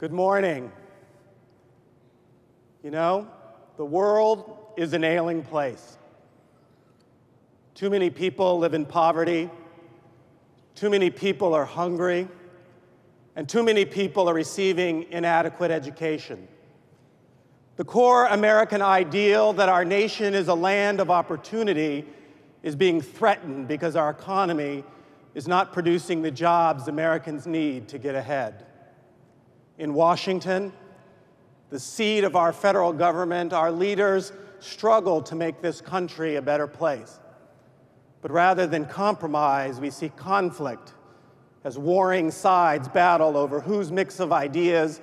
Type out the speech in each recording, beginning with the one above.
Good morning. You know, the world is an ailing place. Too many people live in poverty, too many people are hungry, and too many people are receiving inadequate education. The core American ideal that our nation is a land of opportunity is being threatened because our economy is not producing the jobs Americans need to get ahead. In Washington, the seat of our federal government, our leaders struggle to make this country a better place. But rather than compromise, we see conflict as warring sides battle over whose mix of ideas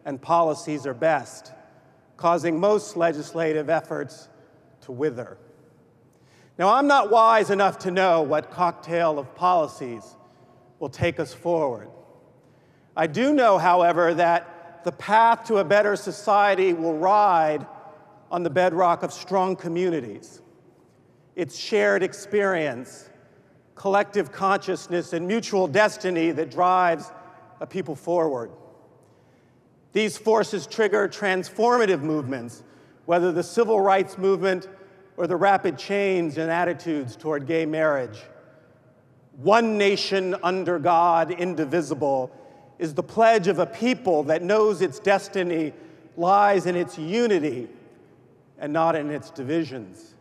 and policies are best, causing most legislative efforts to wither. Now, I'm not wise enough to know what cocktail of policies will take us forward. I do know, however, that the path to a better society will ride on the bedrock of strong communities. It's shared experience, collective consciousness, and mutual destiny that drives a people forward. These forces trigger transformative movements, whether the civil rights movement or the rapid change in attitudes toward gay marriage. One nation under God, indivisible, is the pledge of a people that knows its destiny lies in its unity and not in its divisions.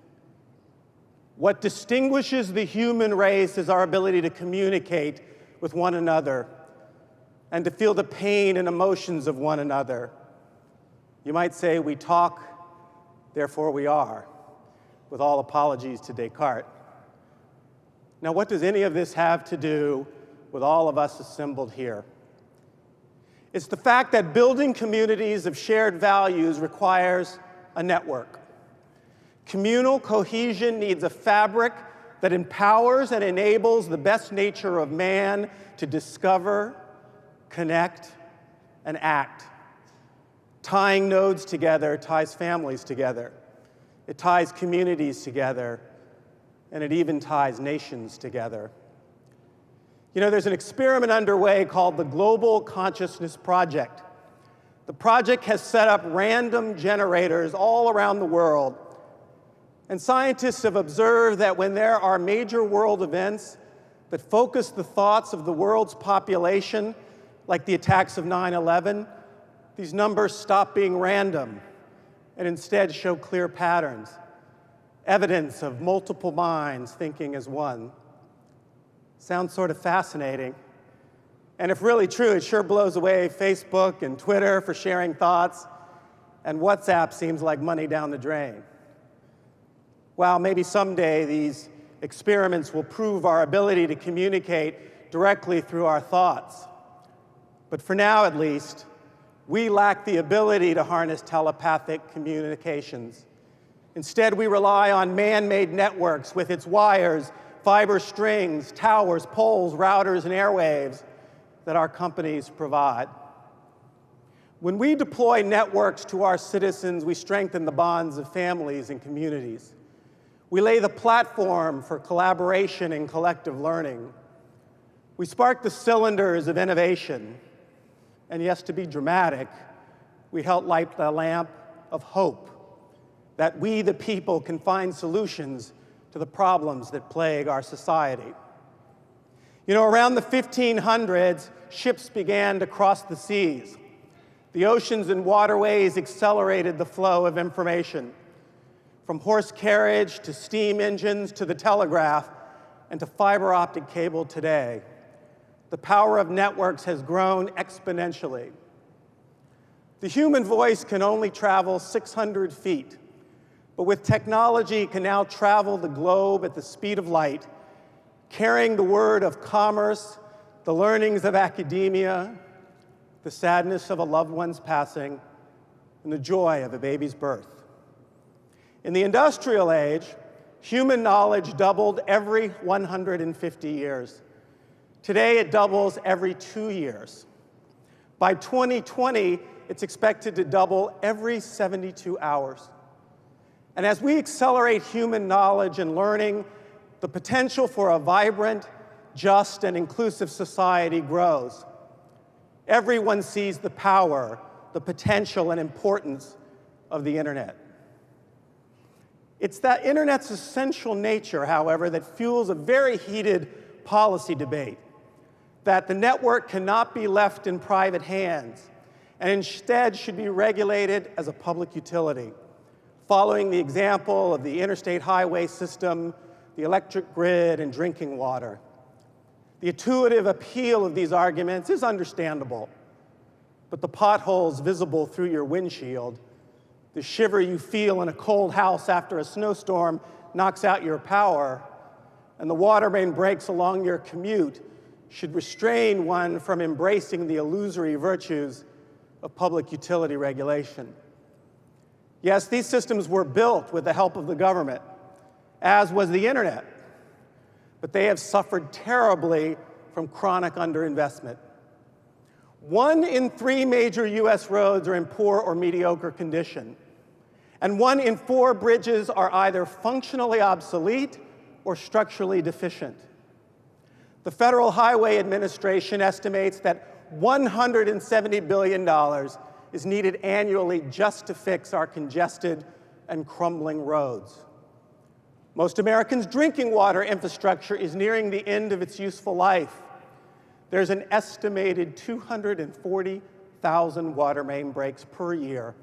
What distinguishes the human race is our ability to communicate with one another and to feel the pain and emotions of one another. You might say we talk, therefore we are, with all apologies to Descartes. Now, what does any of this have to do with all of us assembled here? It's the fact that building communities of shared values requires a network. Communal cohesion needs a fabric that empowers and enables the best nature of man to discover, connect, and act. Tying nodes together ties families together. It ties communities together, and it even ties nations together. You know, there's an experiment underway called the Global Consciousness Project. The project has set up random generators all around the world. And scientists have observed that when there are major world events that focus the thoughts of the world's population, like the attacks of 9/11, these numbers stop being random and instead show clear patterns, evidence of multiple minds thinking as one. Sounds sort of fascinating. And if really true, it sure blows away Facebook and Twitter for sharing thoughts, and WhatsApp seems like money down the drain. Well, maybe someday these experiments will prove our ability to communicate directly through our thoughts. But for now, at least, we lack the ability to harness telepathic communications. Instead, we rely on man-made networks with its wires, fiber strings, towers, poles, routers, and airwaves that our companies provide. When we deploy networks to our citizens, we strengthen the bonds of families and communities. We lay the platform for collaboration and collective learning. We spark the cylinders of innovation. And yes, to be dramatic, we help light the lamp of hope that we, the people, can find solutions to the problems that plague our society. You know, around the 1500s, ships began to cross the seas. The oceans and waterways accelerated the flow of information, from horse carriage to steam engines to the telegraph and to fiber optic cable today. The power of networks has grown exponentially. The human voice can only travel 600 feet. But with technology, it can now travel the globe at the speed of light, carrying the word of commerce, the learnings of academia, the sadness of a loved one's passing, and the joy of a baby's birth. In the industrial age, human knowledge doubled every 150 years. Today, it doubles every 2 years. By 2020, it's expected to double every 72 hours. And as we accelerate human knowledge and learning, the potential for a vibrant, just, and inclusive society grows. Everyone sees the power, the potential, and importance of the internet. It's that internet's essential nature, however, that fuels a very heated policy debate, that the network cannot be left in private hands and instead should be regulated as a public utility, following the example of the interstate highway system, the electric grid, and drinking water. The intuitive appeal of these arguments is understandable, but the potholes visible through your windshield, the shiver you feel in a cold house after a snowstorm knocks out your power, and the water main breaks along your commute should restrain one from embracing the illusory virtues of public utility regulation. Yes, these systems were built with the help of the government, as was the internet, but they have suffered terribly from chronic underinvestment. 1 in 3 major US roads are in poor or mediocre condition, and 1 in 4 bridges are either functionally obsolete or structurally deficient. The Federal Highway Administration estimates that $170 billion is needed annually just to fix our congested and crumbling roads. Most Americans' drinking water infrastructure is nearing the end of its useful life. There's an estimated 240,000 water main breaks per year,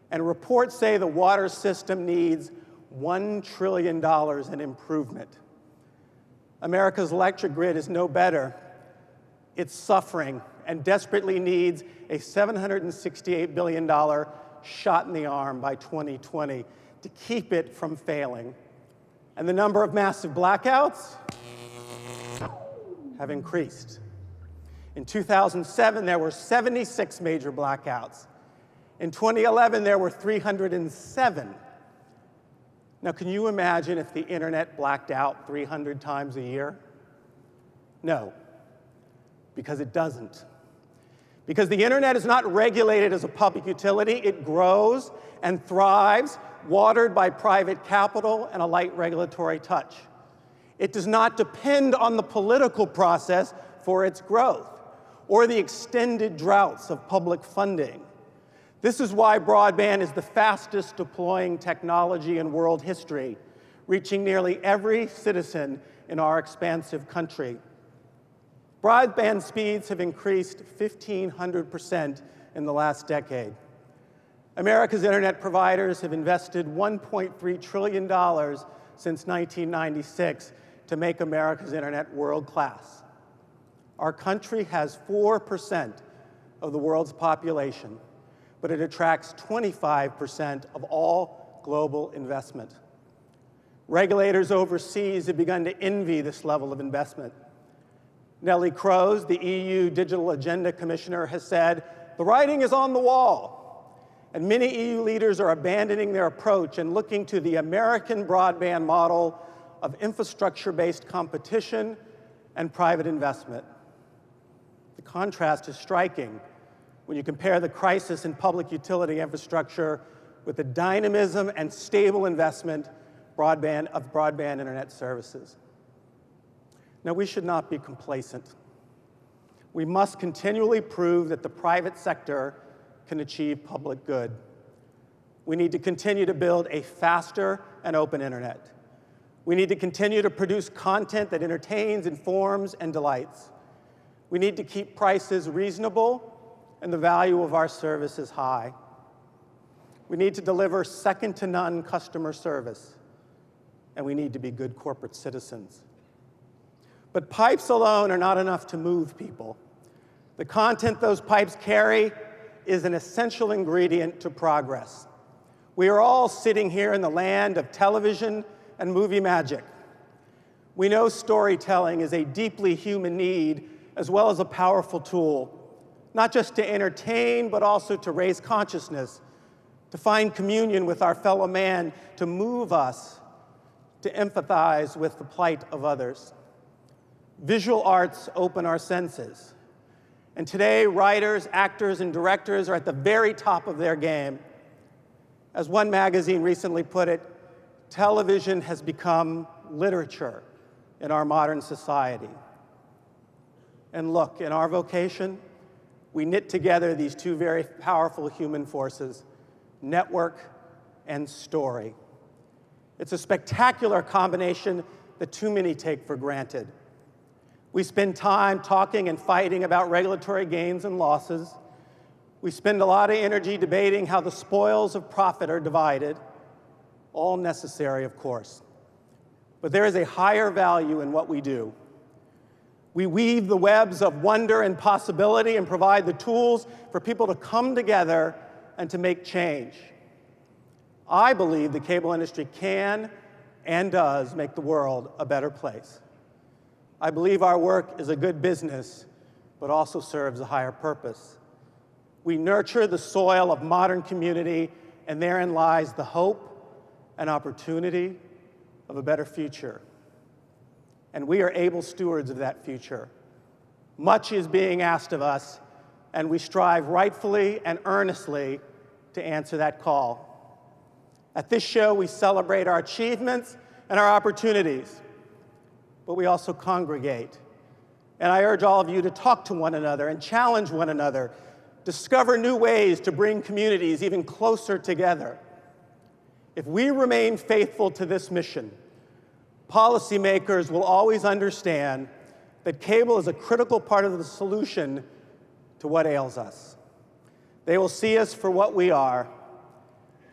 and reports say the water system needs $1 trillion in improvement. America's electric grid is no better. It's suffering and desperately needs a $768 billion shot in the arm by 2020 to keep it from failing. And the number of massive blackouts have increased. In 2007, there were 76 major blackouts. In 2011, there were 307. Now, can you imagine if the internet blacked out 300 times a year? No, because it doesn't. Because the internet is not regulated as a public utility, it grows and thrives, watered by private capital and a light regulatory touch. It does not depend on the political process for its growth or the extended droughts of public funding. This is why broadband is the fastest deploying technology in world history, reaching nearly every citizen in our expansive country. Broadband speeds have increased 1,500% in the last decade. America's internet providers have invested $1.3 trillion since 1996 to make America's internet world-class. Our country has 4% of the world's population, but it attracts 25% of all global investment. Regulators overseas have begun to envy this level of investment. Nellie Kroes, the EU Digital Agenda Commissioner, has said, "The writing is on the wall," and many EU leaders are abandoning their approach and looking to the American broadband model of infrastructure-based competition and private investment. The contrast is striking when you compare the crisis in public utility infrastructure with the dynamism and stable investment of broadband internet services. Now, we should not be complacent. We must continually prove that the private sector can achieve public good. We need to continue to build a faster and open internet. We need to continue to produce content that entertains, informs, and delights. We need to keep prices reasonable and the value of our services high. We need to deliver second-to-none customer service, and we need to be good corporate citizens. But pipes alone are not enough to move people. The content those pipes carry is an essential ingredient to progress. We are all sitting here in the land of television and movie magic. We know storytelling is a deeply human need as well as a powerful tool, not just to entertain, but also to raise consciousness, to find communion with our fellow man, to move us, to empathize with the plight of others. Visual arts open our senses. And today, writers, actors, and directors are at the very top of their game. As one magazine recently put it, television has become literature in our modern society. And look, in our vocation, we knit together these two very powerful human forces, network and story. It's a spectacular combination that too many take for granted. We spend time talking and fighting about regulatory gains and losses. We spend a lot of energy debating how the spoils of profit are divided, all necessary, of course. But there is a higher value in what we do. We weave the webs of wonder and possibility and provide the tools for people to come together and to make change. I believe the cable industry can and does make the world a better place. I believe our work is a good business, but also serves a higher purpose. We nurture the soil of modern community, and therein lies the hope and opportunity of a better future. And we are able stewards of that future. Much is being asked of us, and we strive rightfully and earnestly to answer that call. At this show, we celebrate our achievements and our opportunities, but we also congregate. And I urge all of you to talk to one another and challenge one another, discover new ways to bring communities even closer together. If we remain faithful to this mission, policymakers will always understand that cable is a critical part of the solution to what ails us. They will see us for what we are,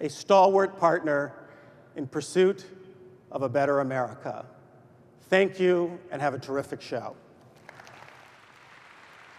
a stalwart partner in pursuit of a better America. Thank you, and have a terrific show.